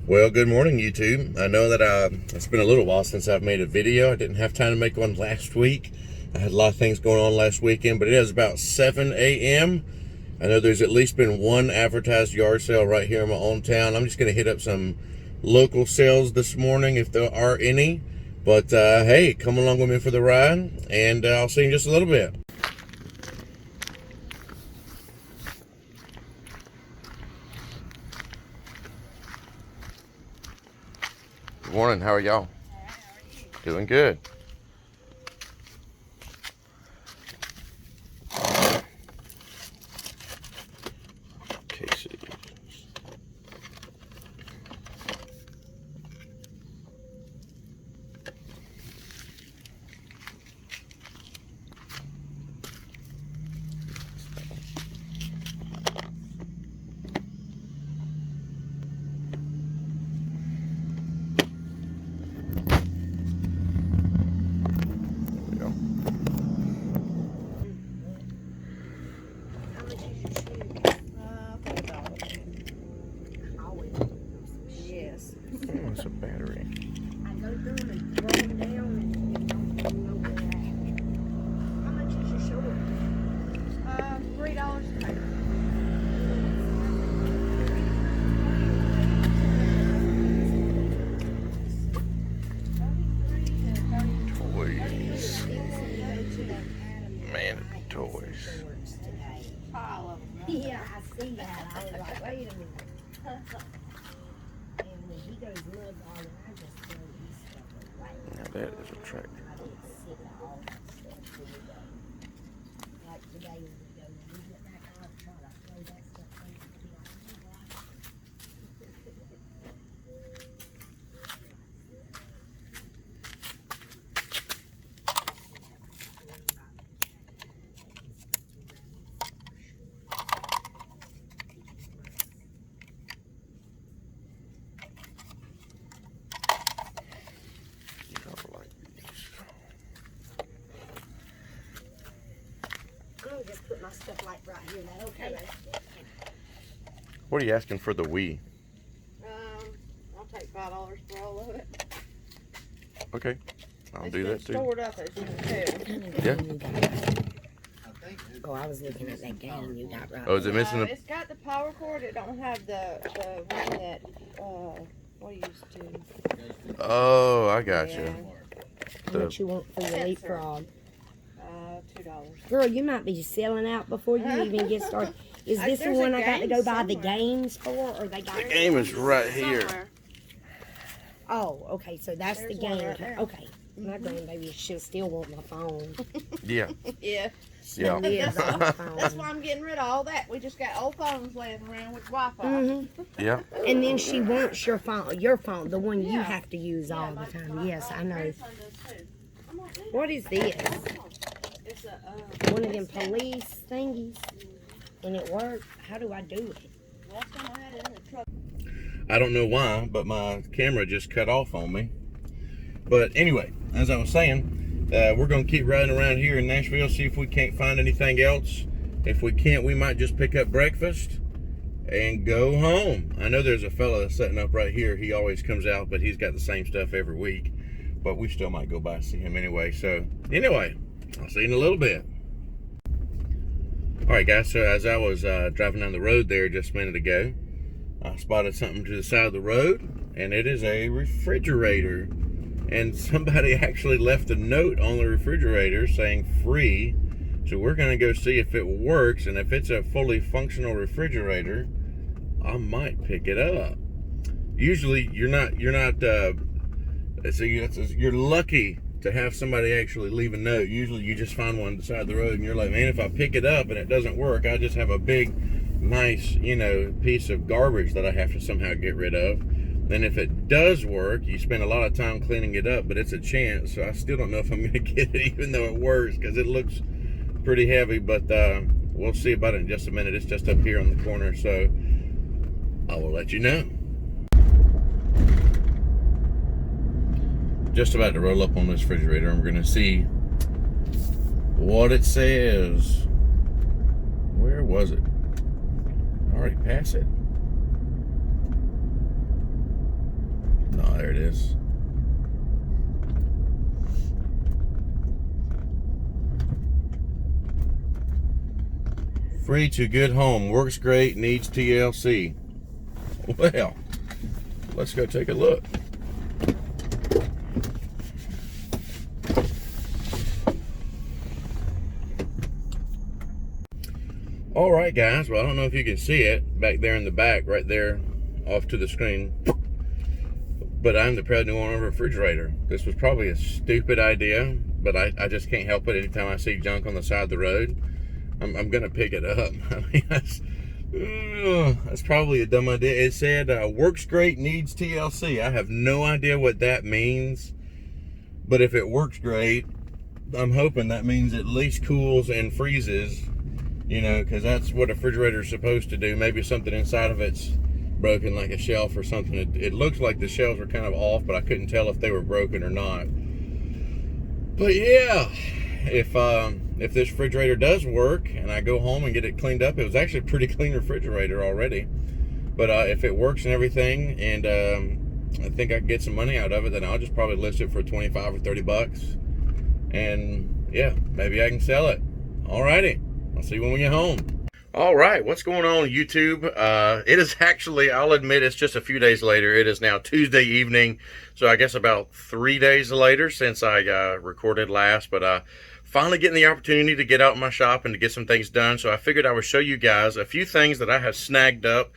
Well, good morning, YouTube. I know that it's been a little while since I've made a video. I didn't have time to make one last week. I had a lot of things going on last weekend, but it is about 7 a.m. I know there's at least been one advertised yard sale right here in my own town. I'm just going to hit up some local sales this morning if there are any. But hey, come along with me for the ride, and I'll see you in just a little bit. Good morning. How are y'all? Doing good. Casey. What's a battery? I go through them and throw them down and don't know where they're at. How much is your short? $3 a pair. Toys. Man, toys. Yeah, I see that. I was like, wait a minute. And when he goes look on it, I just throw his stuff away. Now that is a tractor. I didn't sit all that stuff till we go. Like today when we go, when we get back out, try to throw that stuff away. I'm gonna just put my stuff like right here. That okay? What are you asking for the Wii? I'll take $5 for all of it. Okay, I'll It's do been that too. stored up, as you can tell. Yeah. Oh, I was looking at that game you got right. Oh, is it missing the? It's got the power cord. It don't have the one that what you used to. Oh, I got you. Yeah. How much you want for your Sensor. leapfrog? $2. Girl, you might be selling out before you even get started. Is this the There's a one I got to game go buy the somewhere. games for, or they got? The game is right here. Somewhere. Oh, okay. So that's There's the one game. right there. Okay. My grandbaby, she'll still want my phone. Yeah. Yeah. Yeah. Yeah, That's phone. That's why I'm getting rid of all that. We just got old phones laying around with Wi-Fi. Yeah. And then she wants your phone, the one you Yeah. have to use all the time. Yes, I know. grandson does too. I'm like, "Dude, What is this? it's a One of them police thingies, and it works. How do I do it? last time I had it in the truck. I don't know why, but my camera just cut off on me. But anyway, as I was saying, we're going to keep riding around here in Nashville, see if we can't find anything else. If we can't, we might just pick up breakfast and go home. I know there's a fella that's setting up right here. He always comes out, but he's got the same stuff every week. But we still might go by and see him anyway. So anyway, I'll see you in a little bit. All right, guys, so as I was driving down the road there just a minute ago, I spotted something to the side of the road, and it is a refrigerator. And somebody actually left a note on the refrigerator saying free. So we're going to go see if it works, and if it's a fully functional refrigerator, I might pick it up. Usually you're lucky to have somebody actually leave a note. Usually you just find one on the side of the road and you're like, man, if I pick it up and it doesn't work, I just have a big, nice, piece of garbage that I have to somehow get rid of. Then if it does work, you spend a lot of time cleaning it up, but it's a chance. So I still don't know if I'm going to get it even though it works, because it looks pretty heavy, but we'll see about it in just a minute. It's just up here on the corner, so I will let you know. Just about to roll up on this refrigerator, and we're going to see what it says. Where was it? I already passed it. Oh, there it is. Free to good home. Works great. Needs TLC. Well, let's go take a look. All right, guys. Well, I don't know if you can see it back there in the back, right there off to the screen. But I'm the proud new owner of a refrigerator. This was probably a stupid idea, but I just can't help it. Anytime I see junk on the side of the road, I'm gonna pick it up. I mean, that's probably a dumb idea. It said works great, needs TLC. I have no idea what that means, but if it works great, I'm hoping that means at least cools and freezes, you know, because that's what a refrigerator is supposed to do. Maybe something inside of it's broken, like a shelf or something. It looks like the shelves were kind of off, but I couldn't tell if they were broken or not. But yeah, if this refrigerator does work and I go home and get it cleaned up, it was actually a pretty clean refrigerator already. But if it works and everything, and I think I can get some money out of it, then I'll just probably list it for 25 or 30 bucks. And yeah, maybe I can sell it. Alrighty, I'll see you when we get home. All right, what's going on, YouTube? It is actually, I'll admit, it's just a few days later. It is now Tuesday evening, so I guess about 3 days later since I recorded last. But finally getting the opportunity to get out in my shop and to get some things done. So I figured I would show you guys a few things that I have snagged up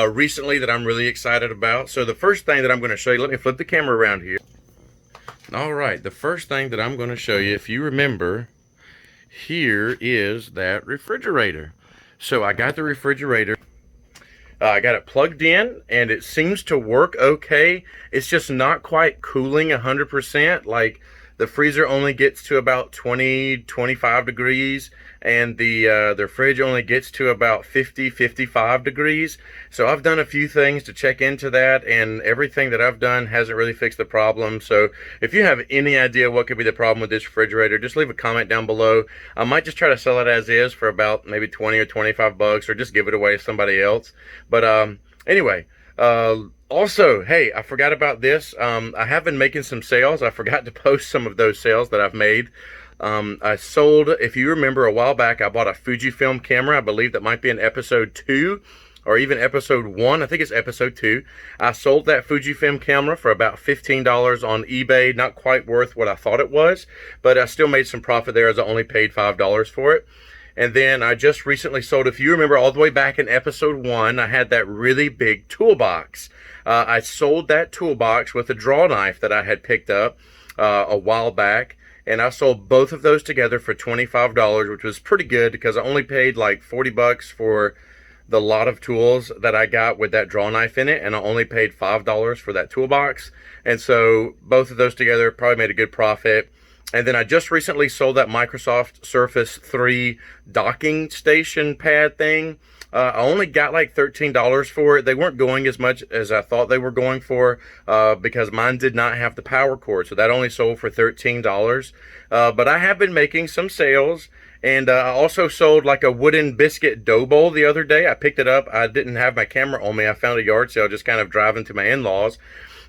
recently that I'm really excited about. So the first thing that I'm going to show you, let me flip the camera around here. All right, the first thing that I'm going to show you, if you remember, here is that refrigerator. So I got the refrigerator, I got it plugged in, and it seems to work okay. It's just not quite cooling 100%. Like, the freezer only gets to about 20-25 degrees, and the fridge only gets to about 50-55 degrees. So I've done a few things to check into that, and everything that I've done hasn't really fixed the problem. So if you have any idea what could be the problem with this refrigerator, just leave a comment down below. I might just try to sell it as is for about maybe 20 or 25 bucks, or just give it away to somebody else. But anyway, also, hey, I forgot about this. I have been making some sales. I forgot to post some of those sales that I've made. I sold, if you remember, a while back, I bought a Fujifilm camera. I believe that might be in episode 2 or even episode 1. I think it's episode 2. I sold that Fujifilm camera for about $15 on eBay. Not quite worth what I thought it was, but I still made some profit there as I only paid $5 for it. And then I just recently sold, if you remember all the way back in episode 1, I had that really big toolbox. I sold that toolbox with a draw knife that I had picked up a while back. And I sold both of those together for $25, which was pretty good because I only paid like 40 bucks for the lot of tools that I got with that draw knife in it. And I only paid $5 for that toolbox. And so both of those together probably made a good profit. And then I just recently sold that Microsoft Surface 3 docking station pad thing. I only got like $13 for it. They weren't going as much as I thought they were going for because mine did not have the power cord. So that only sold for $13. But I have been making some sales. And I also sold like a wooden biscuit dough bowl the other day. I picked it up. I didn't have my camera on me. I found a yard sale just kind of driving to my in-laws.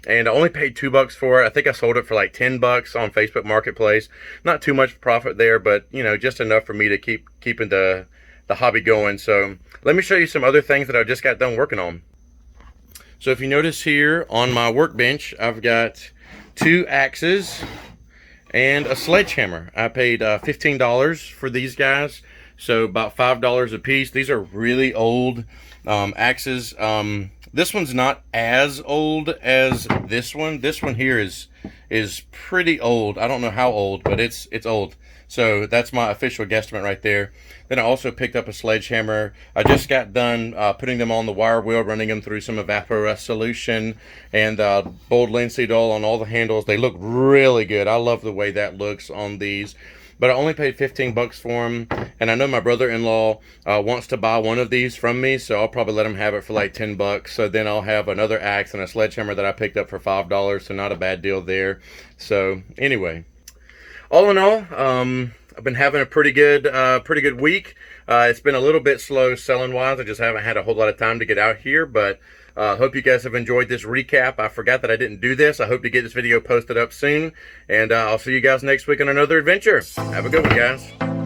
And I only paid $2 for it. I think I sold it for like 10 bucks on Facebook Marketplace. Not too much profit there, but you know, just enough for me to keeping the hobby going. So let me show you some other things that I just got done working on. So if you notice here on my workbench, I've got 2 axes and a sledgehammer. I paid $15 for these guys, so about $5 a piece. These are really old axes. This one's not as old as this one. This one here is pretty old. I don't know how old, but it's old. So that's my official guesstimate right there. Then I also picked up a sledgehammer. I just got done putting them on the wire wheel, running them through some Evaporust solution and bold linseed oil on all the handles. They look really good. I love the way that looks on these. But I only paid 15 bucks for them. And I know my brother-in-law wants to buy one of these from me, so I'll probably let him have it for like 10 bucks. So then I'll have another axe and a sledgehammer that I picked up for $5, so not a bad deal there. So anyway, all in all, I've been having a pretty good week. It's been a little bit slow selling wise. I just haven't had a whole lot of time to get out here, but hope you guys have enjoyed this recap. I forgot that I didn't do this. I hope to get this video posted up soon, and I'll see you guys next week on another adventure. Have a good one, guys.